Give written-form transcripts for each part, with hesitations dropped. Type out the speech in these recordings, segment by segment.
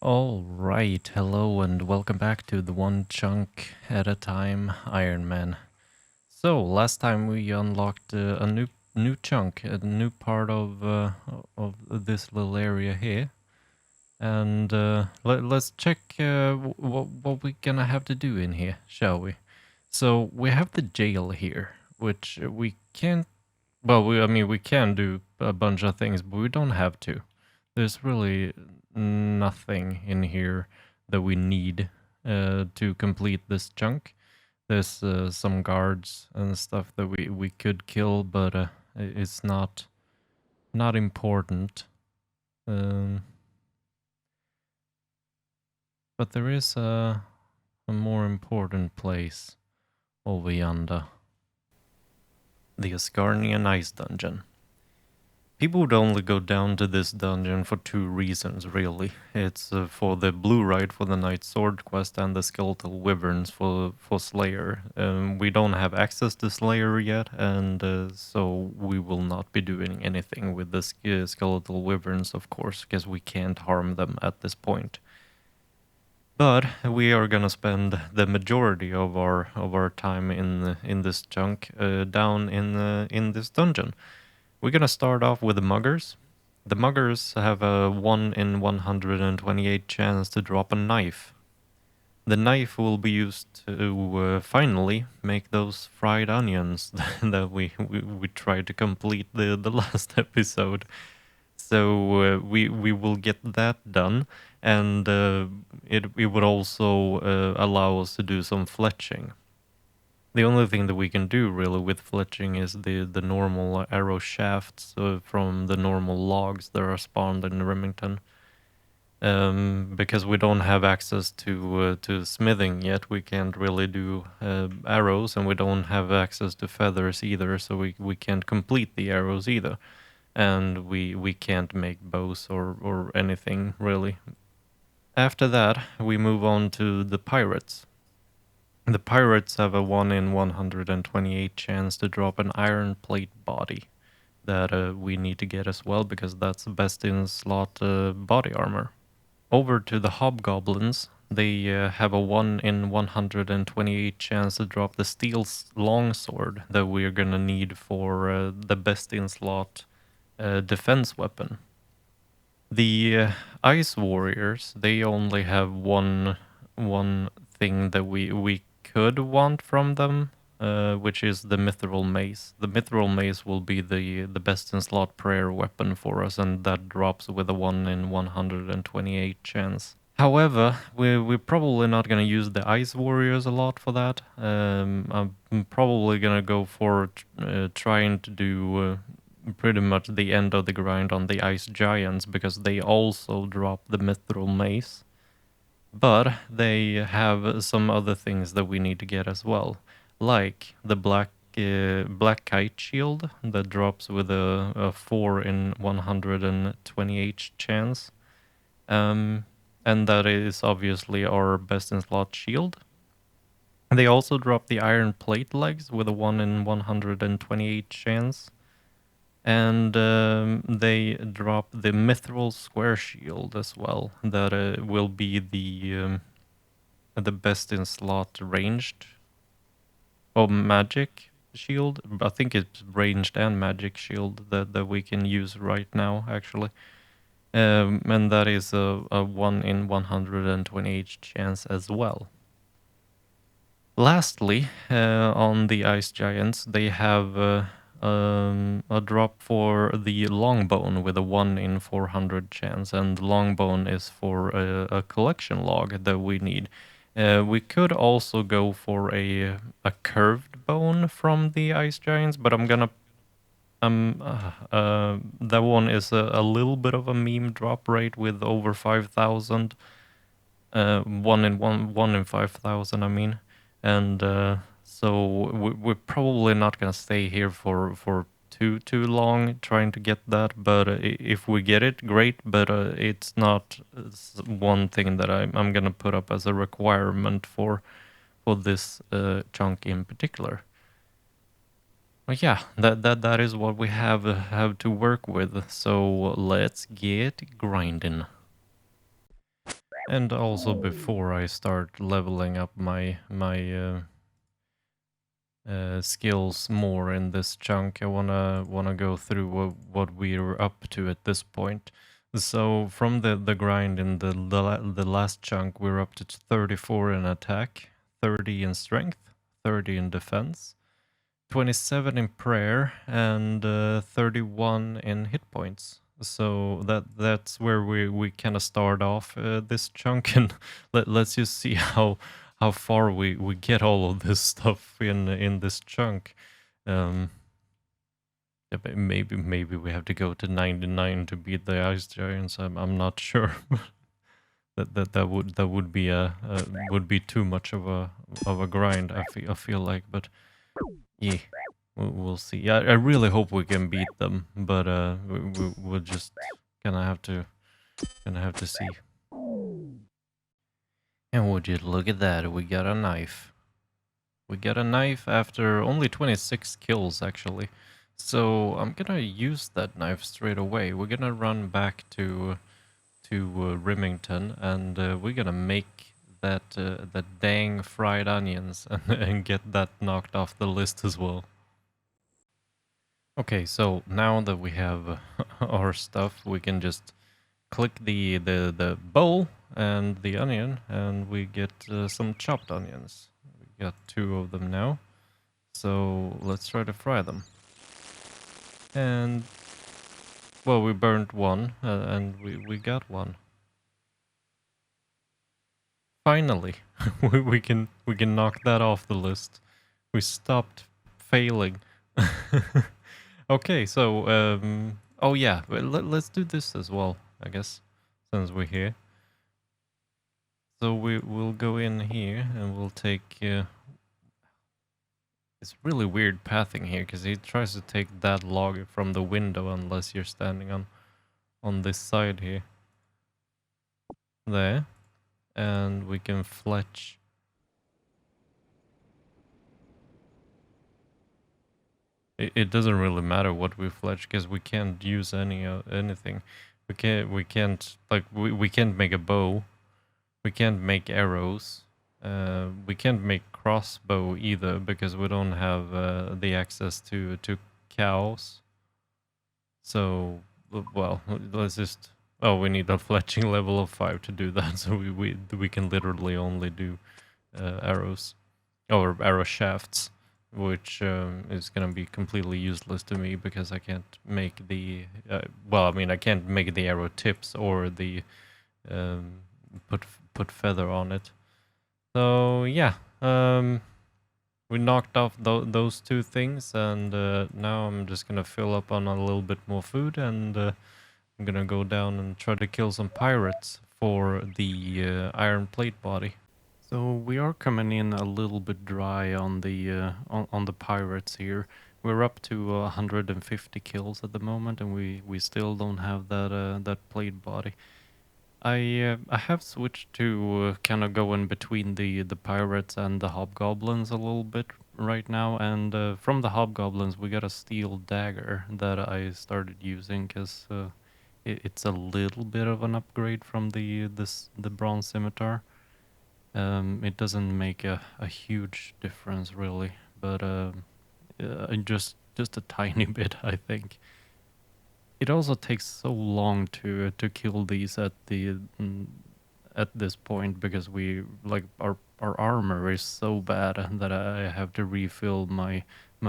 All right, hello and welcome back to the One Chunk at a Time Iron Man. So last time we unlocked a new chunk, a new part of this little area here, and let's check what we're gonna have to do in here, shall we? So we have the jail here, which we can't. Well, I mean, we can do a bunch of things, but we don't have to. There's really nothing in here that we need to complete this chunk. There's some guards and stuff that we could kill, but it's not important. Um, but there is a more important place over yonder. The Asgarnian Ice Dungeon. People would only go down to this dungeon for two reasons, really. It's for the blue rite for the Knight Sword quest and the skeletal wyverns for Slayer. We don't have access to Slayer yet, and so we will not be doing anything with the skeletal wyverns, of course, because we can't harm them at this point. But we are gonna spend the majority of our time in this chunk down in this dungeon. We're gonna start off with the muggers. The muggers have a 1 in 128 chance to drop a knife. The knife will be used to finally make those fried onions that we tried to complete the last episode. So we will get that done, and it would also allow us to do some fletching. The only thing that we can do really with fletching is the normal arrow shafts from the normal logs that are spawned in Remington. Because we don't have access to smithing yet, we can't really do arrows, and we don't have access to feathers either, so we can't complete the arrows either. And we can't make bows or anything really. After that, we move on to the pirates. The pirates have a 1 in 128 chance to drop an iron plate body that we need to get as well because that's the best in slot body armor. Over to the hobgoblins, they have a 1 in 128 chance to drop the steel longsword that we're gonna need for the best in slot defense weapon. The ice warriors, they only have one thing that we could want from them, which is the mithril mace. The mithril mace will be the best in slot prayer weapon for us, and that drops with a 1 in 128 chance. However, we're probably not going to use the ice warriors a lot for that. I'm probably going to go for trying to do pretty much the end of the grind on the ice giants because they also drop the mithril mace. But they have some other things that we need to get as well, like the black kite shield that drops with a 4 in 128 chance. And that is obviously our best in slot shield. They also drop the iron plate legs with a 1 in 128 chance. And they drop the mithril square shield as well. That will be the best in slot ranged magic shield. I think it's ranged and magic shield that we can use right now actually. And that is a 1 in 128 chance as well. Lastly, on the ice giants, they have a drop for the longbone with a 1 in 400 chance, and the longbone is for a collection log that we need. We could also go for a curved bone from the ice giants, but I'm gonna that one is a little bit of a meme drop rate with over 5,000. 1 in 5,000, I mean. And so we're probably not gonna stay here for too long trying to get that. But if we get it, great. But it's not one thing that I'm gonna put up as a requirement for this chunk in particular. But yeah, that is what we have to work with. So let's get grinding. And also before I start leveling up my skills more in this chunk, I wanna go through what we're up to at this point. So from the grind in the last chunk, we're up to 34 in attack, 30 in strength, 30 in defense, 27 in prayer, and 31 in hit points. So that's where we kind of start off this chunk, and let's just see how far we get all of this stuff in this chunk. Yeah, but maybe we have to go to 99 to beat the ice giants. I'm not sure. That would be would be too much of a grind. I feel like, but yeah. We'll see. Yeah, I really hope we can beat them, but we'll just gonna have to see. And would you look at that? We got a knife. We got a knife after only 26 kills, actually. So I'm gonna use that knife straight away. We're gonna run back to Remington, and we're gonna make that dang fried onions and get that knocked off the list as well. Okay, so now that we have our stuff, we can just click the bowl and the onion, and we get some chopped onions. We got 2 of them now, so let's try to fry them. And well, we burned one, and we got one. Finally, we can knock that off the list. We stopped failing. Okay, so oh yeah, let's do this as well, I guess, since we're here. So we'll go in here and we'll take. It's really weird pathing here because he tries to take that log from the window unless you're standing on this side here. There, and we can fletch. It doesn't really matter what we fletch because we can't use anything. We can't like we can't make a bow. We can't make arrows. We can't make crossbow either because we don't have the access to cows. So well, let's just. Oh, we need a fletching level of 5 to do that. So we can literally only do arrows or arrow shafts, which is gonna be completely useless to me because I can't make the. Well, I mean, I can't make the arrow tips or the um, put feather on it. So yeah, we knocked off those 2 things, and now I'm just gonna fill up on a little bit more food, and I'm gonna go down and try to kill some pirates for the iron plate body. So we are coming in a little bit dry on the on the pirates here. We're up to 150 kills at the moment, and we still don't have that plate body. I have switched to kind of going between the pirates and the hobgoblins a little bit right now, and from the hobgoblins we got a steel dagger that I started using because it's a little bit of an upgrade from the bronze scimitar. It doesn't make a huge difference really, but just a tiny bit, I think. It also takes so long to kill these at this point because we like our armor is so bad that I have to refill my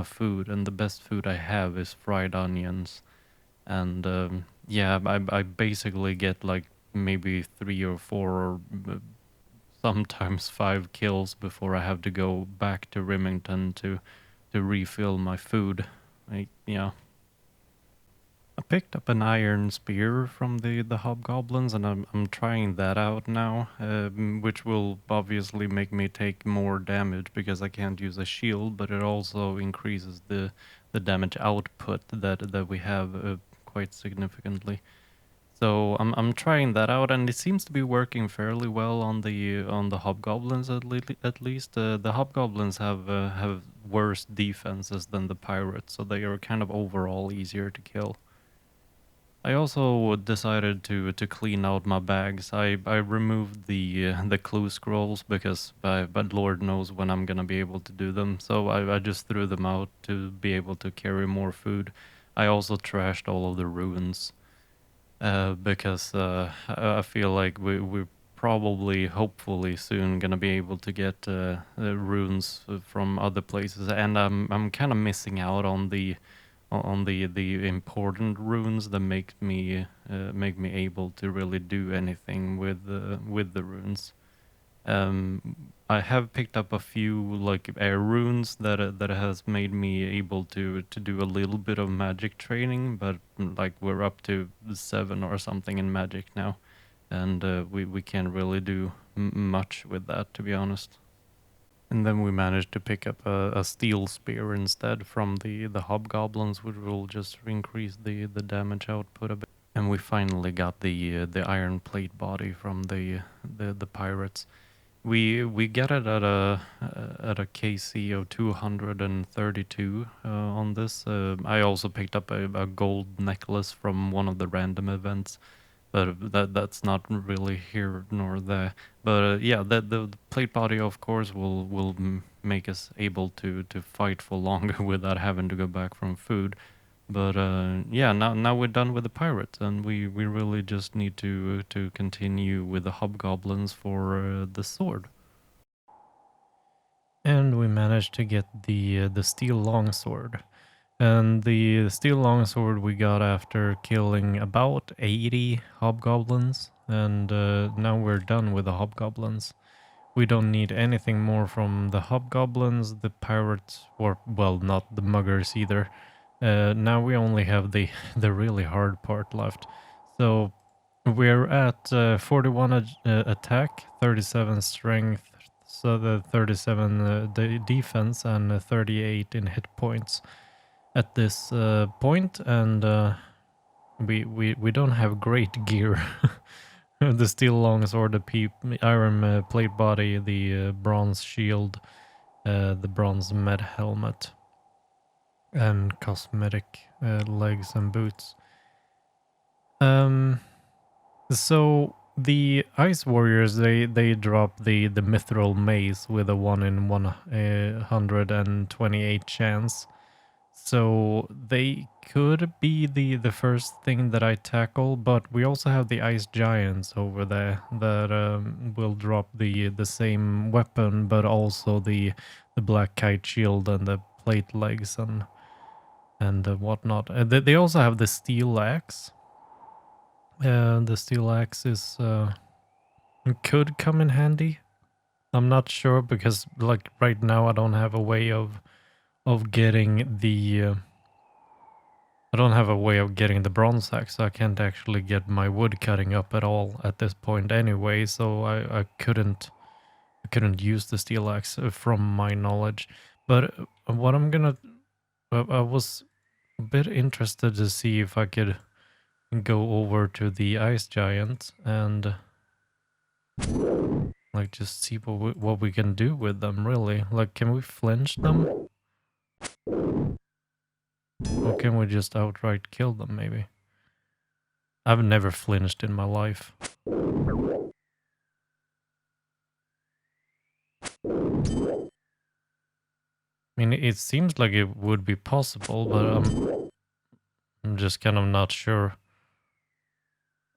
food, and the best food I have is fried onions, and yeah, I basically get like maybe 3 or 4 or sometimes 5 kills before I have to go back to Remington to refill my food. Like, yeah. I picked up an iron spear from the hobgoblins, and I'm trying that out now, which will obviously make me take more damage because I can't use a shield, but it also increases the damage output that we have quite significantly. So I'm trying that out, and it seems to be working fairly well on the hobgoblins at least. The hobgoblins have worse defenses than the pirates, so they are kind of overall easier to kill. I also decided to clean out my bags. I removed the clue scrolls because but Lord knows when I'm gonna be able to do them. So I just threw them out to be able to carry more food. I also trashed all of the ruins because I feel like we're probably, hopefully, soon gonna be able to get runes from other places, and I'm kind of missing out on the important runes that make me able to really do anything with the runes. I have picked up a few like air runes that has made me able to do a little bit of magic training, but like we're up to 7 or something in magic now, and we can't really do much with that, to be honest. And then we managed to pick up a steel spear instead from the hobgoblins, which will just increase the damage output a bit. And we finally got the iron plate body from the pirates. We get it at a KC of 232 on this. I also picked up a gold necklace from one of the random events, but that's not really here nor there. But yeah, the plate body, of course, will make us able to fight for longer without having to go back from food. But yeah, now we're done with the pirates, and we really just need to continue with the hobgoblins for the sword. And we managed to get the steel longsword. And the steel longsword we got after killing about 80 hobgoblins, and now we're done with the hobgoblins. We don't need anything more from the hobgoblins, the pirates, or well, not the muggers either. Now we only have the the really hard part left. So we're at 41 attack, 37 strength, so the 37 defense, and 38 in hit points at this point, and we don't have great gear. The steel longsword, the iron plate body, the bronze shield, the bronze med helmet, and cosmetic legs and boots. So the ice warriors, they drop the mithril mace with a 1 in 128 chance. So they could be the first thing that I tackle, but we also have the ice giants over there that will drop the same weapon, but also the black kite shield and the plate legs and whatnot. They also have the steel axe. The steel axe is could come in handy. I'm not sure because like right now I don't have a way of getting the I don't have a way of getting the bronze axe, so I can't actually get my wood cutting up at all at this point anyway, so I couldn't use the steel axe from my knowledge. But what I'm gonna I was a bit interested to see if I could go over to the ice giant and like just see what we can do with them really. Like, can we flinch them? Or can we just outright kill them maybe? I've never flinched in my life. I mean, it seems like it would be possible, but I'm just kind of not sure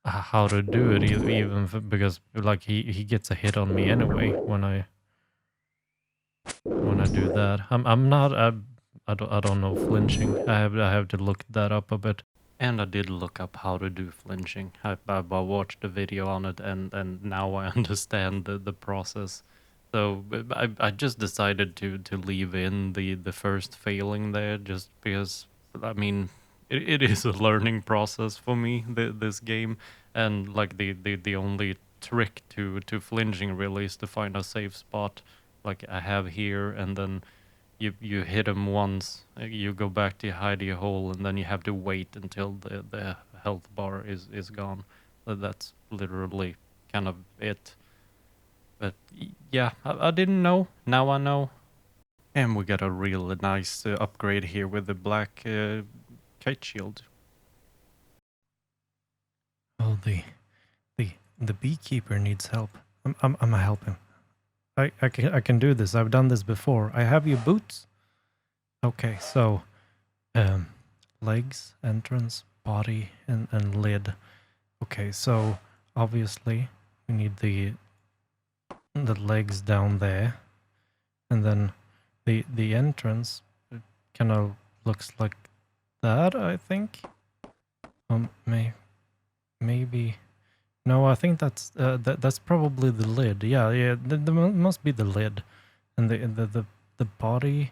how to do it, even because like he gets a hit on me anyway when I do that. I'm not I don't know flinching. I have to look that up a bit. And I did look up how to do flinching. I watched a video on it, and now I understand the process. So I just decided to leave in the first failing there, just because I mean it is a learning process for me, this game, and like the only trick to flinching really is to find a safe spot like I have here, and then you hit him once, you go back to your hidey hole, and then you have to wait until the health bar is gone. That's literally kind of it. But yeah, I didn't know. Now I know. And we got a real nice upgrade here with the black kite shield. Oh, the beekeeper needs help. I'm gonna help him. I can do this. I've done this before. I have your boots. Okay, so legs, entrance, body, and lid. Okay, so obviously we need the legs down there, and then the entrance kind of looks like that, I think. Maybe. No, I think that's probably the lid. Yeah. There must be the lid, and the body.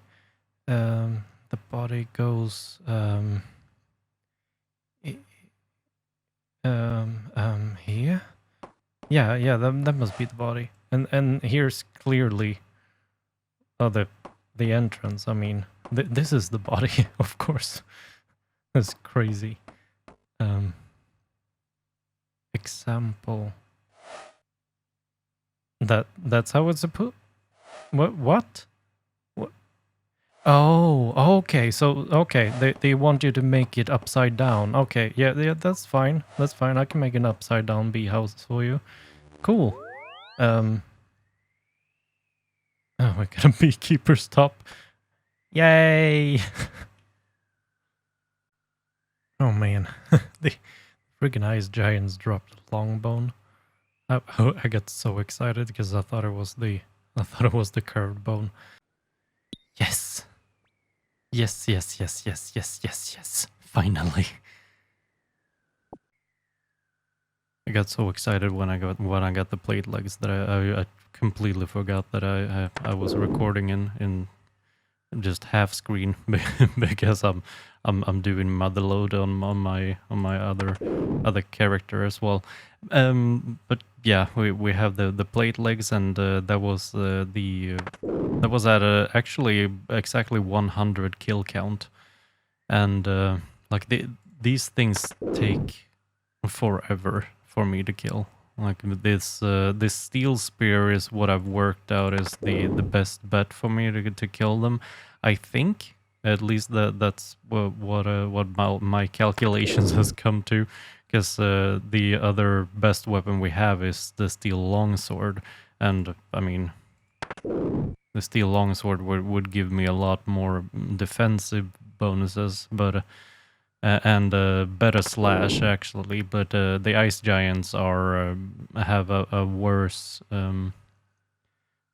The body goes here. Yeah. That must be the body, and here's clearly the entrance. I mean, this is the body, of course. That's crazy. Example. That's how it's supposed. What? What? Oh, okay. So, okay, they want you to make it upside down. Okay, yeah, that's fine. That's fine. I can make an upside down bee house for you. Cool. Oh, we got a beekeeper's top. Yay! Oh man, the friggin' ice giants dropped a long bone. I got so excited because I thought it was the curved bone. Yes. Yes. Finally. I got so excited when I got the plate legs that I completely forgot that I was recording in just half screen because I'm doing mother load on my other character as well. But yeah, we have the plate legs, and that was at actually exactly 100 kill count, and like these things take forever for me to kill. Like this steel spear is what I've worked out is the best bet for me to kill them. I think at least that's what my calculations has come to, because the other best weapon we have is the steel longsword, and I mean the steel longsword would give me a lot more defensive bonuses, but and better slash actually, but the ice giants are have a worse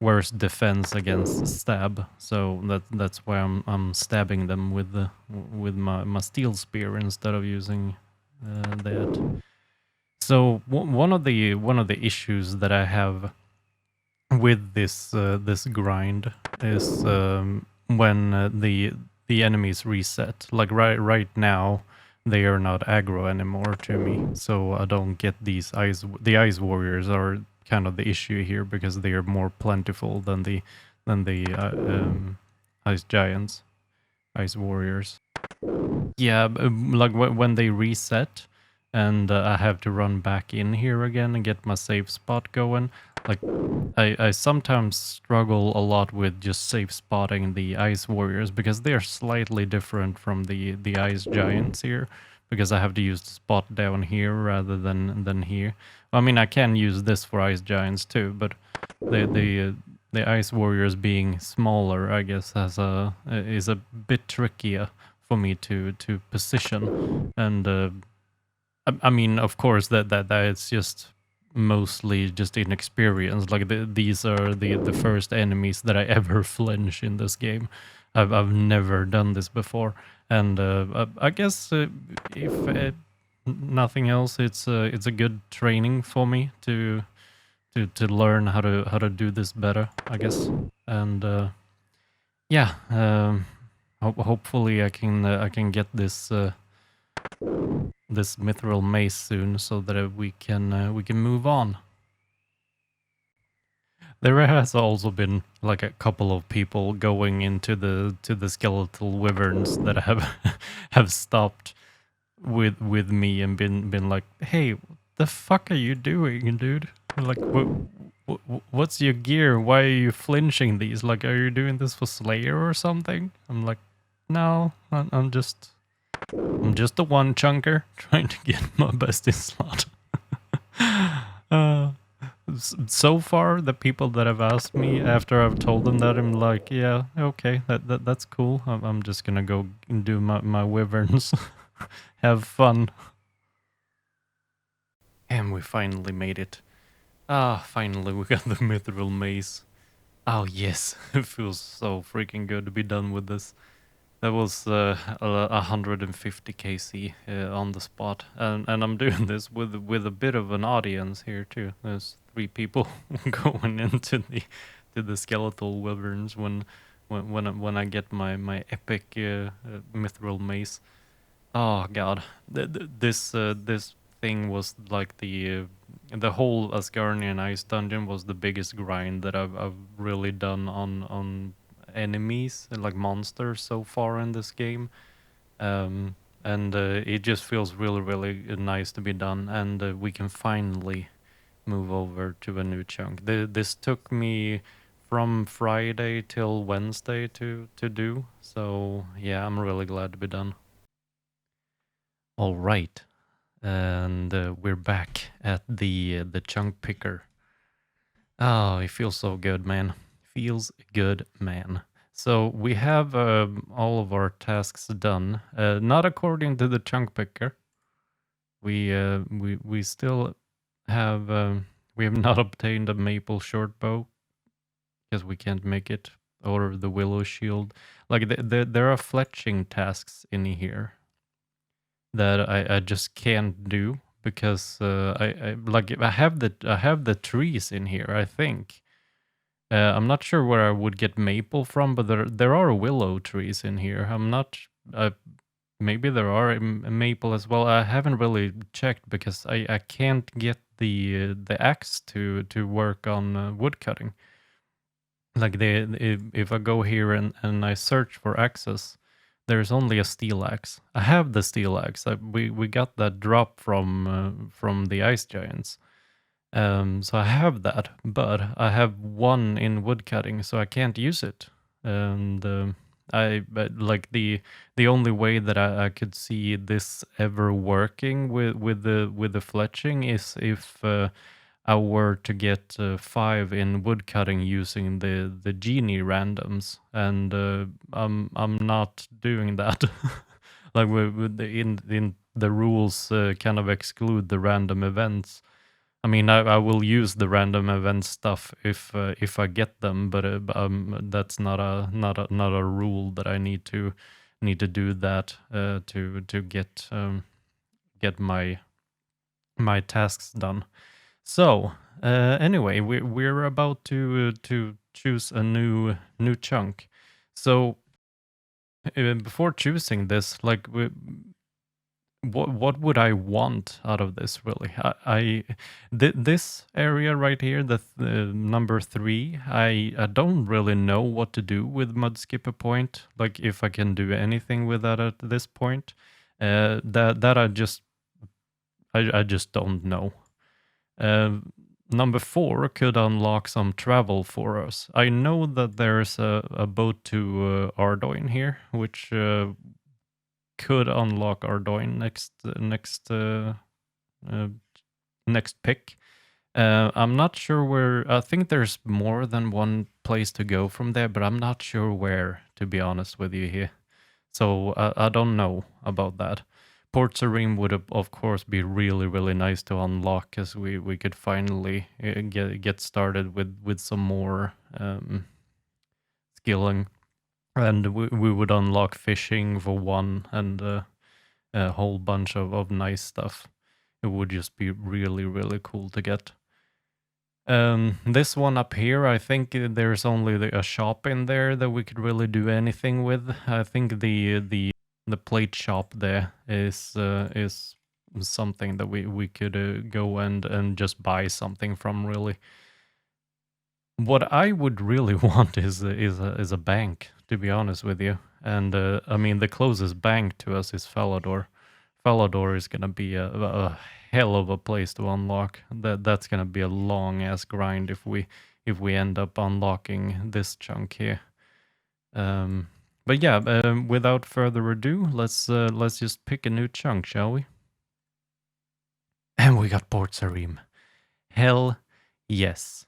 worse defense against stab, so that's why I'm stabbing them with my steel spear instead of using that. So one of the issues that I have with this grind is when the enemies reset. Like right now, they are not aggro anymore to me, so I don't get these the ice warriors are kind of the issue here because they are more plentiful than the ice giants, ice warriors. Yeah, like when they reset and I have to run back in here again and get my safe spot going. Like I sometimes struggle a lot with just safe spotting the ice warriors because they are slightly different from the ice giants here, because I have to use the spot down here rather than here. I mean, I can use this for ice giants too, but the ice warriors being smaller, I guess, is a bit trickier for me to position. And I mean, of course, that it's just mostly just inexperience. Like these are the first enemies that I ever flinch in this game. I've never done this before, and I guess if nothing else, it's a good training for me to learn how to do this better, I guess. And yeah, hopefully I can get this this mithril mace soon, so that we can move on. There has also been like a couple of people going into the skeletal wyverns that have have stopped with me and been like, "Hey, what the fuck are you doing, dude? Like, what's your gear? Why are you flinching these? Like, are you doing this for Slayer or something?" I'm like, "No, I'm just a one chunker trying to get my best in slot." uh, so far, the people that have asked me after I've told them that, I'm like, yeah, okay, that's cool. I'm just gonna go and do my wyverns, have fun. And we finally made it. Ah, finally we got the mithril mace. Oh yes, it feels so freaking good to be done with this. That was 150 kc on the spot, and I'm doing this with a bit of an audience here too. There's 3 people going into the skeletal wyverns when I get my epic mithril mace. Oh god, this thing was like the whole Asgarnian ice dungeon was the biggest grind that I've really done on enemies and like monsters so far in this game. Um, and it just feels really nice to be done, and we can finally move over to a new chunk. This took me from Friday till Wednesday to do, so yeah, I'm really glad to be done. All right, and we're back at the chunk picker. Oh, it feels so good, man. Feels good, man. So we have all of our tasks done, not according to the chunk picker. We still have we have not obtained a maple short bow because we can't make it, or the willow shield. Like there are fletching tasks in here that I just can't do because I like I have the trees in here, I think. I'm not sure where I would get maple from, but there are willow trees in here. I'm not. Maybe there are maple as well. I haven't really checked because I can't get the axe to work on wood cutting. Like if I go here and I search for axes, there's only a steel axe. I have the steel axe. We got that drop from the ice giants. So I have that, but I have one in woodcutting, so I can't use it. And but like the only way that I could see this ever working with the fletching is if I were to get 5 in woodcutting using the genie randoms, and I'm not doing that. Like in the rules kind of exclude the random events. I mean, I will use the random event stuff if I get them, but that's not a rule that I need to do that to get my tasks done. So anyway, we're about to choose a new chunk. So before choosing this, like what would I want out of this really? This area right here, the number 3, I don't really know what to do with mud skipper point. Like if I can do anything with that at this point, that I just don't know. Number 4 could unlock some travel for us. I know that there's a boat to Ardoin here, which could unlock Ardoin uh, next pick. I'm not sure where. I think there's more than one place to go from there, but I'm not sure where, to be honest with you here. So I don't know about that. Port Serene would of course be really nice to unlock, because we could finally get started with some more skilling, and we would unlock fishing for one, and a whole bunch of nice stuff. It would just be really cool to get. This one up here, I think there's only a shop in there that we could really do anything with. I think the plate shop there is something that we could go and just buy something from, really. What I would really want is a bank, to be honest with you. And I mean, the closest bank to us is Falador. Falador is gonna be a hell of a place to unlock. That's gonna be a long ass grind if we end up unlocking this chunk here. But yeah, without further ado, let's just pick a new chunk, shall we? And we got Port Sarim. Hell yes.